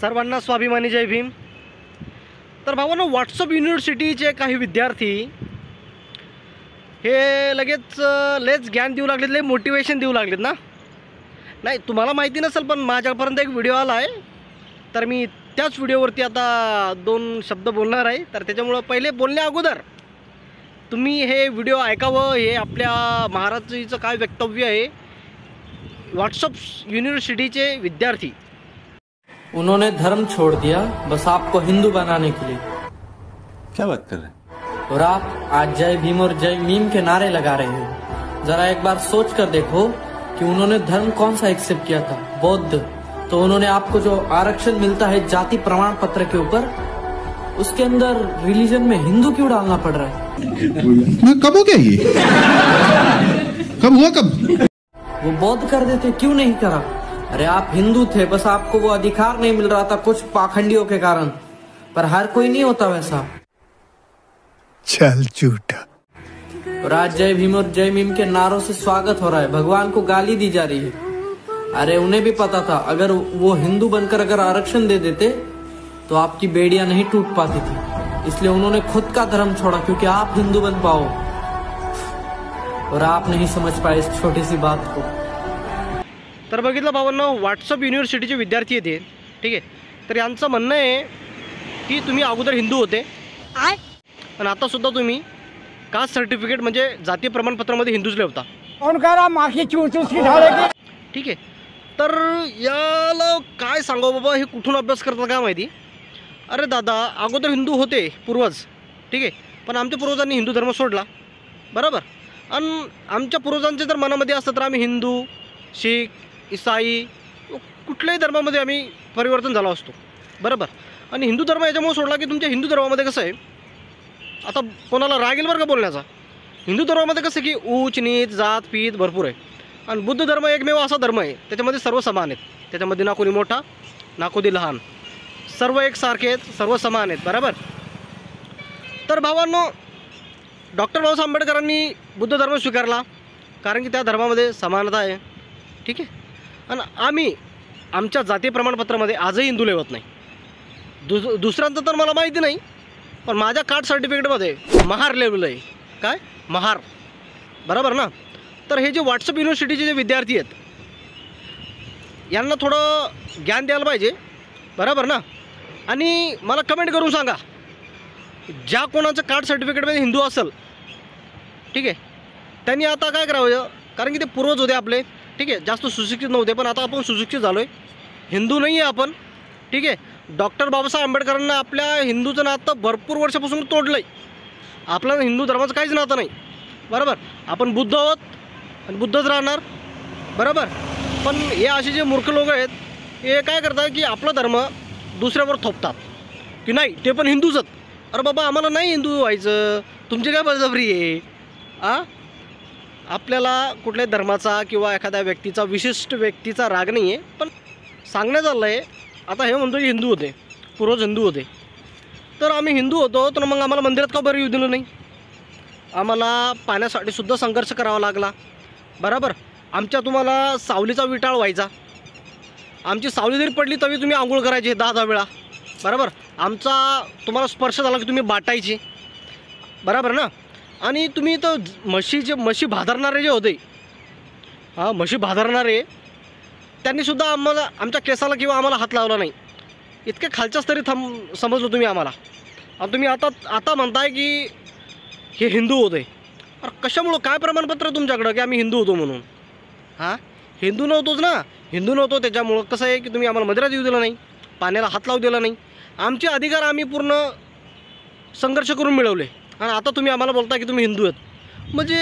सर्वांना स्वाभिमानी जय भीम। तर भावांनो, व्हॉट्सअप युनिव्हर्सिटीचे काही विद्यार्थी हे लेच ज्ञान देऊ लागलेत, लय मोटिवेशन देऊ लागलेत ना। नाही तुम्हाला माहिती नसेल, पण माझ्यापर्यंत एक व्हिडिओ आला आहे, तर मी त्याच व्हिडिओवरती आता 2 शब्द बोलणार आहे। तर त्याच्यामुळे पहिले बोलण्या अगोदर तुम्ही हे व्हिडिओ ऐकावं, हे आपल्या महाराजांचं काय वक्तव्य आहे। व्हॉट्सअप यूनिवर्सिटी विद्यार्थी, उन्होंने धर्म छोड़ दिया बस आपको हिंदू बनाने के लिए। क्या बात कर रहे हैं? और आप आज जय भीम और जय मीम के नारे लगा रहे हो। जरा एक बार सोच कर देखो कि उन्होंने धर्म कौन सा एक्सेप्ट किया था, बौद्ध। तो उन्होंने आपको जो आरक्षण मिलता है जाति प्रमाण पत्र के ऊपर, उसके अंदर रिलीजन में हिंदू क्यों डालना पड़ रहा है? कब हो गया ये? कब हुआ कब? वो बौद्ध कर देते, क्यों नहीं करा? अरे आप हिंदू थे, बस आपको वो अधिकार नहीं मिल रहा था कुछ पाखंडियों के कारण, पर हर कोई नहीं होता वैसा। चल झूठा। और आज जय भीम और जय मीम के नारों से स्वागत हो रहा है, भगवान को गाली दी जा रही है। अरे उन्हें भी पता था, अगर वो हिंदू बनकर अगर आरक्षण दे देते तो आपकी बेड़ियां नहीं टूट पाती थी, इसलिए उन्होंने खुद का धर्म छोड़ा क्योंकि आप हिंदू बन पाओ। और आप नहीं समझ पाए इस छोटी सी बात को। तर बघितलं भावांनो, व्हॉट्सअप युनिव्हर्सिटीचे विद्यार्थी येते, ठीक आहे। तर यांचं म्हणणं आहे की तुम्ही अगोदर हिंदू होते आणि आता सुद्धा तुम्ही कास्ट सर्टिफिकेट म्हणजे जातीय प्रमाणपत्रामध्ये हिंदूच होता। ठीक आहे, तर याला काय सांगावं बाबा, हे कुठून अभ्यास करतात काय माहिती। अरे दादा, अगोदर हिंदू होते पूर्वज, ठीक आहे, पण आमच्या पूर्वजांनी हिंदू धर्म सोडला, बरोबर। आणि आमच्या पूर्वजांच्या जर मनामध्ये असतं तर आम्ही हिंदू, शीख, ईसाई कुठल्याही धर्मामध्ये आम्ही परिवर्तन झालो असतो, बरोबर। आणि हिंदू धर्म याच्यामुळे सोडला की तुमच्या हिंदू धर्मामध्ये कसं आहे, आता कोणाला राग येईल बरं का बोलण्याचा, हिंदू धर्मामध्ये कसं की ऊच नीच जात पीत भरपूर आहे। आणि बुद्ध धर्म एकमेव असा धर्म आहे त्याच्यामध्ये सर्व समान आहेत, त्याच्यामध्ये ना कोणी मोठा ना कोणी लहान, सर्व एकसारखे आहेत, सर्व समान आहेत, बरोबर। तर भावांनो, डॉक्टर बाबासाहेब आंबेडकरांनी बुद्ध धर्म स्वीकारला कारण की त्या धर्मामध्ये समानता आहे, ठीक आहे। आणि आम्ही आमच्या जातीय प्रमाणपत्रामध्ये आजही हिंदू लिहत नाही। दुसऱ्यांचं तर मला माहिती नाही, पण माझ्या कास्ट सर्टिफिकेटमध्ये महार लिहिलेलं आहे, काय महार, बरोबर ना। तर हे जे व्हॉट्सअप युनिव्हर्सिटीचे जे विद्यार्थी आहेत यांना थोडं ज्ञान द्यायला पाहिजे, बरोबर ना। आणि मला कमेंट करून सांगा, ज्या कोणाचं कास्ट सर्टिफिकेटमध्ये हिंदू असेल, ठीक आहे, त्यांनी आता काय करावं, कारण की ते पूर्वज होते आपले, ठीक आहे, जास्त सुशिक्षित नव्हते, पण आता आपण सुशिक्षित झालो आहे, हिंदू नाही आहे आपण, ठीक आहे। डॉक्टर बाबासाहेब आंबेडकरांना आपल्या हिंदूचं नातं भरपूर वर्षापासून तोडलं आहे, आपल्याला हिंदू धर्माचं काहीच नातं नाही, बरोबर। आपण बुद्ध आहोत आणि बुद्धच राहणार, बरोबर। पण हे असे जे मूर्ख लोक आहेत हे काय करतात की आपला धर्म दुसऱ्यावर थोपतात की नाही ते पण हिंदूच। अरे बाबा, आम्हाला नाही हिंदू व्हायचं, तुमची काय बळजबरी आहे। आपल्याला कुठल्याही धर्माचा किंवा एखाद्या व्यक्तीचा, विशिष्ट व्यक्तीचा राग नाही आहे, पण सांगण्यात आलं आहे, आता हे म्हणतो की हिंदू होते, पूर्वज हिंदू होते, तर आम्ही हिंदू होतो, तर मग आम्हाला मंदिरात का बरं येऊ दिलं नाही, आम्हाला पाण्यासाठी सुद्धा संघर्ष करावा लागला, बरोबर। आमच्या तुम्हाला सावलीचा विटाळ व्हायचा, आमची सावली जरी पडली तरी तुम्ही आंघोळ करायचे 10 वेळा, बरोबर। आमचा तुम्हाला स्पर्श झाला की तुम्ही बाटायचे, बरोबर ना। आणि तुम्ही तर म्हशी भादरणारे जे होते, म्हशी भादरणारे, त्यांनीसुद्धा आम्हाला आमच्या केसाला किंवा आम्हाला हात लावला नाही, इतके खालच्या स्तरी समजलो तुम्ही आम्हाला। आणि तुम्ही आता म्हणताय की हे हिंदू होते। अरे कशामुळं, काय प्रमाणपत्र तुमच्याकडं की आम्ही हिंदू होतो म्हणून? हिंदू नव्हतोच ना, हिंदू नव्हतो त्याच्यामुळं कसं आहे की तुम्ही आम्हाला मंदिरात येऊ दिलं नाही, पाण्याला हात लावू दिला नाही, आमचे अधिकार आम्ही पूर्ण संघर्ष करून मिळवले, आणि आता तुम्ही आम्हाला बोलता की तुम्ही हिंदू आहेत। म्हणजे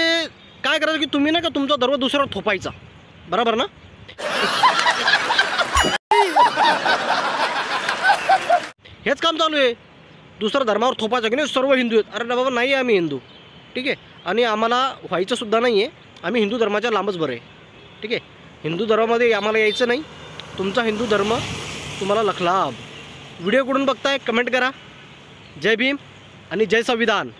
काय करायचं की तुम्ही नाही का तुमचा धर्म दुसऱ्यावर थोपायचा, बरोबर ना। हेच काम चालू आहे, दुसऱ्या धर्मावर थोपायचं की नाही सर्व हिंदू आहेत। अरे बाबा, नाही आम्ही हिंदू, ठीक आहे, आणि आम्हाला व्हायचं सुद्धा नाही आहे, आम्ही हिंदू धर्माच्या लांबच बरं आहे, ठीक आहे। हिंदू धर्मामध्ये आम्हाला यायचं नाही, तुमचा हिंदू धर्म तुम्हाला लखलाभ। व्हिडिओ कुठून बघताय कमेंट करा। जय भीम आणि जय संविधान।